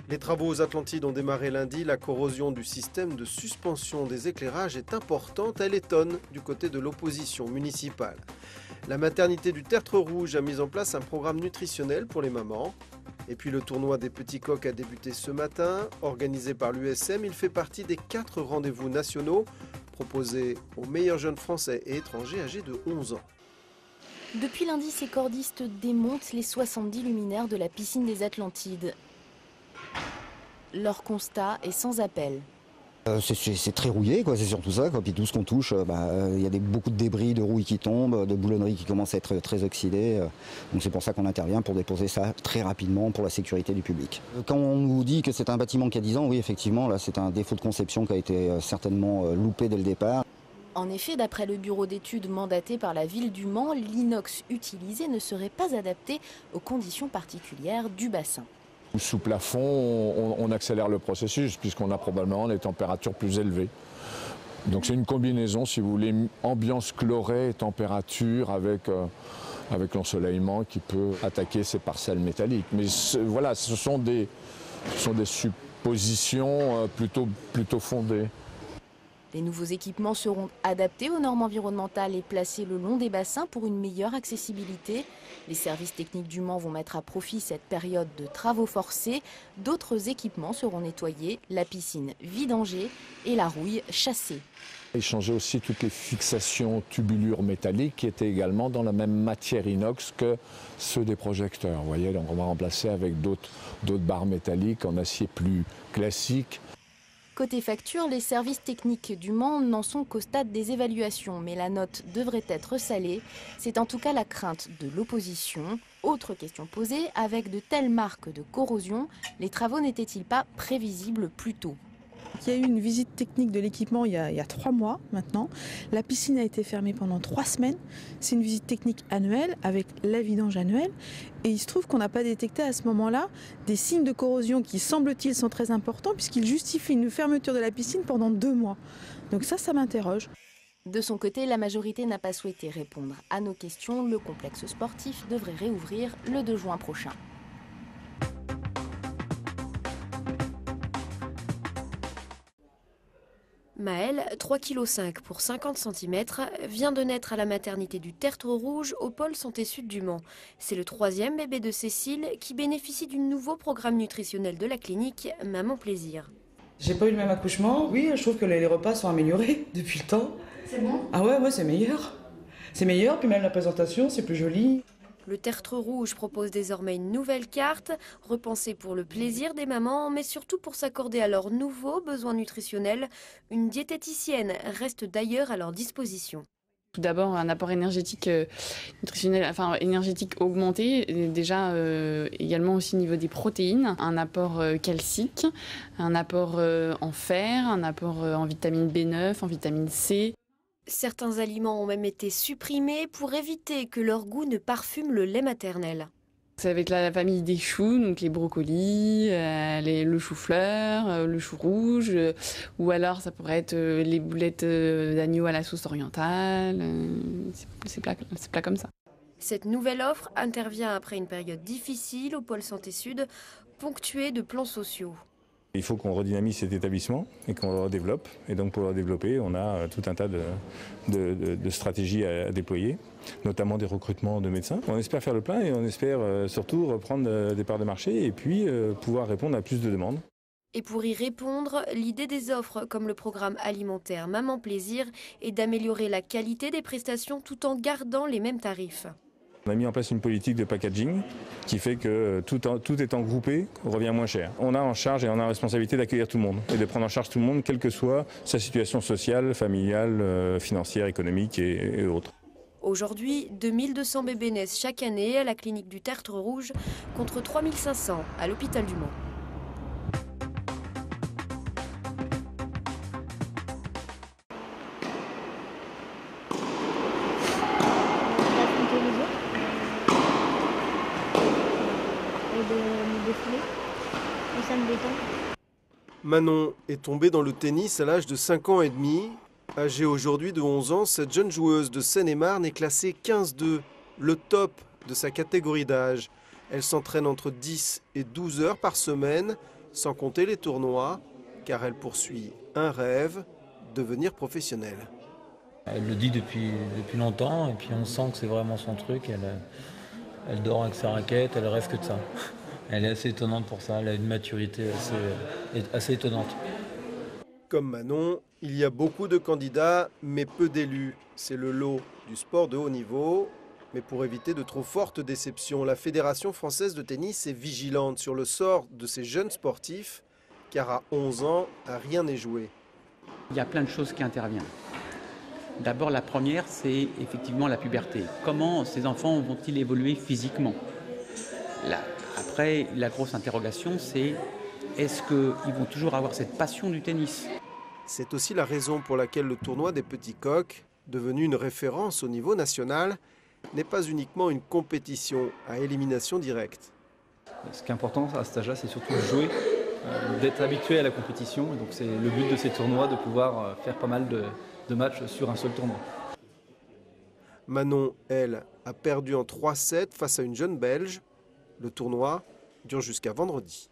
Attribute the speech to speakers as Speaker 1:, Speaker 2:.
Speaker 1: Les travaux aux Atlantides ont démarré lundi. La corrosion du système de suspension des éclairages est importante. Elle étonne du côté de l'opposition municipale. La maternité du Tertre Rouge a mis en place un programme nutritionnel pour les mamans. Et puis le tournoi des petits coqs a débuté ce matin. Organisé par l'USM, il fait partie des 4 rendez-vous nationaux proposés aux meilleurs jeunes français et étrangers âgés de 11 ans.
Speaker 2: Depuis lundi, ces cordistes démontent les 70 luminaires de la piscine des Atlantides. Leur constat est sans appel.
Speaker 3: C'est très rouillé, c'est surtout ça. Puis tout ce qu'on touche, y a beaucoup de débris, de rouille qui tombent, de boulonneries qui commencent à être très oxydées. Donc c'est pour ça qu'on intervient, pour déposer ça très rapidement pour la sécurité du public. Quand on nous dit que c'est un bâtiment qui a 10 ans, oui effectivement, là c'est un défaut de conception qui a été certainement loupé dès le départ.
Speaker 2: En effet, d'après le bureau d'études mandaté par la ville du Mans, l'inox utilisé ne serait pas adapté aux conditions particulières du bassin.
Speaker 4: Sous plafond, on accélère le processus puisqu'on a probablement des températures plus élevées. Donc c'est une combinaison, si vous voulez, ambiance chlorée et température avec l'ensoleillement qui peut attaquer ces parcelles métalliques. Mais voilà, ce sont des suppositions plutôt fondées.
Speaker 2: Les nouveaux équipements seront adaptés aux normes environnementales et placés le long des bassins pour une meilleure accessibilité. Les services techniques du Mans vont mettre à profit cette période de travaux forcés. D'autres équipements seront nettoyés, la piscine vidangée et la rouille chassée.
Speaker 4: Et changer aussi toutes les fixations tubulures métalliques qui étaient également dans la même matière inox que ceux des projecteurs. Vous voyez, donc on va remplacer avec d'autres barres métalliques en acier plus classique.
Speaker 2: Côté facture, les services techniques du Mans n'en sont qu'au stade des évaluations, mais la note devrait être salée. C'est en tout cas la crainte de l'opposition. Autre question posée, avec de telles marques de corrosion, les travaux n'étaient-ils pas prévisibles plus tôt ?
Speaker 5: Il y a eu une visite technique de l'équipement il y a 3 mois maintenant. La piscine a été fermée pendant 3 semaines. C'est une visite technique annuelle avec la vidange annuelle. Et il se trouve qu'on n'a pas détecté à ce moment-là des signes de corrosion qui, semble-t-il, sont très importants puisqu'ils justifient une fermeture de la piscine pendant 2 mois. Donc ça m'interroge.
Speaker 2: De son côté, la majorité n'a pas souhaité répondre à nos questions. Le complexe sportif devrait réouvrir le 2 juin prochain.
Speaker 6: Maëlle, 3,5 kg pour 50 cm, vient de naître à la maternité du Tertre Rouge au pôle santé sud du Mans. C'est le 3e bébé de Cécile qui bénéficie du nouveau programme nutritionnel de la clinique Maman Plaisir.
Speaker 7: J'ai pas eu le même accouchement. Oui, je trouve que les repas sont améliorés depuis le temps.
Speaker 6: C'est bon ?
Speaker 7: Ah ouais, c'est meilleur. C'est meilleur, puis même la présentation, c'est plus joli.
Speaker 6: Le Tertre Rouge propose désormais une nouvelle carte, repensée pour le plaisir des mamans, mais surtout pour s'accorder à leurs nouveaux besoins nutritionnels. Une diététicienne reste d'ailleurs à leur disposition.
Speaker 8: Tout d'abord, un apport énergétique nutritionnel, énergétique augmenté, déjà également aussi au niveau des protéines, un apport calcique, un apport en fer, un apport en vitamine B9, en vitamine C.
Speaker 6: Certains aliments ont même été supprimés pour éviter que leur goût ne parfume le lait maternel.
Speaker 8: C'est avec la famille des choux, donc les brocolis, le chou-fleur, le chou rouge, ou alors ça pourrait être les boulettes d'agneau à la sauce orientale, c'est plat comme ça.
Speaker 6: Cette nouvelle offre intervient après une période difficile au pôle santé sud, ponctuée de plans sociaux.
Speaker 9: Il faut qu'on redynamise cet établissement et qu'on le redéveloppe. Et donc pour le développer, on a tout un tas de stratégies à déployer, notamment des recrutements de médecins. On espère faire le plein et on espère surtout reprendre des parts de marché et puis pouvoir répondre à plus de demandes.
Speaker 6: Et pour y répondre, l'idée des offres comme le programme alimentaire Maman Plaisir est d'améliorer la qualité des prestations tout en gardant les mêmes tarifs.
Speaker 9: On a mis en place une politique de packaging qui fait que tout étant groupé revient moins cher. On a en charge et on a la responsabilité d'accueillir tout le monde et de prendre en charge tout le monde, quelle que soit sa situation sociale, familiale, financière, économique et autres.
Speaker 6: Aujourd'hui, 2200 bébés naissent chaque année à la clinique du Tertre Rouge contre 3500 à l'hôpital du Mans.
Speaker 1: Manon est tombée dans le tennis à l'âge de 5 ans et demi. Âgée aujourd'hui de 11 ans, cette jeune joueuse de Seine-et-Marne est classée 15-2, le top de sa catégorie d'âge. Elle s'entraîne entre 10 et 12 heures par semaine Sans compter les tournois, car elle poursuit un rêve, devenir professionnelle.
Speaker 10: Elle le dit depuis longtemps et puis on sent que c'est vraiment son truc. Elle dort avec sa raquette, elle rêve que de ça. Elle est assez étonnante pour ça, elle a une maturité assez étonnante.
Speaker 1: Comme Manon, il y a beaucoup de candidats, mais peu d'élus. C'est le lot du sport de haut niveau. Mais pour éviter de trop fortes déceptions, la Fédération française de tennis est vigilante sur le sort de ces jeunes sportifs, car à 11 ans, rien n'est joué.
Speaker 11: Il y a plein de choses qui interviennent. D'abord, la première, c'est effectivement la puberté. Comment ces enfants vont-ils évoluer physiquement ? Après, la grosse interrogation, c'est est-ce qu'ils vont toujours avoir cette passion du tennis ?
Speaker 1: C'est aussi la raison pour laquelle le tournoi des petits coqs, devenu une référence au niveau national, n'est pas uniquement une compétition à élimination directe.
Speaker 12: Ce qui est important à cet âge-là, c'est surtout de jouer, d'être habitué à la compétition. Et donc c'est le but de ces tournois, de pouvoir faire pas mal de matchs sur un seul tournoi.
Speaker 1: Manon, elle, a perdu en 3-7 face à une jeune Belge. Le tournoi dure jusqu'à vendredi.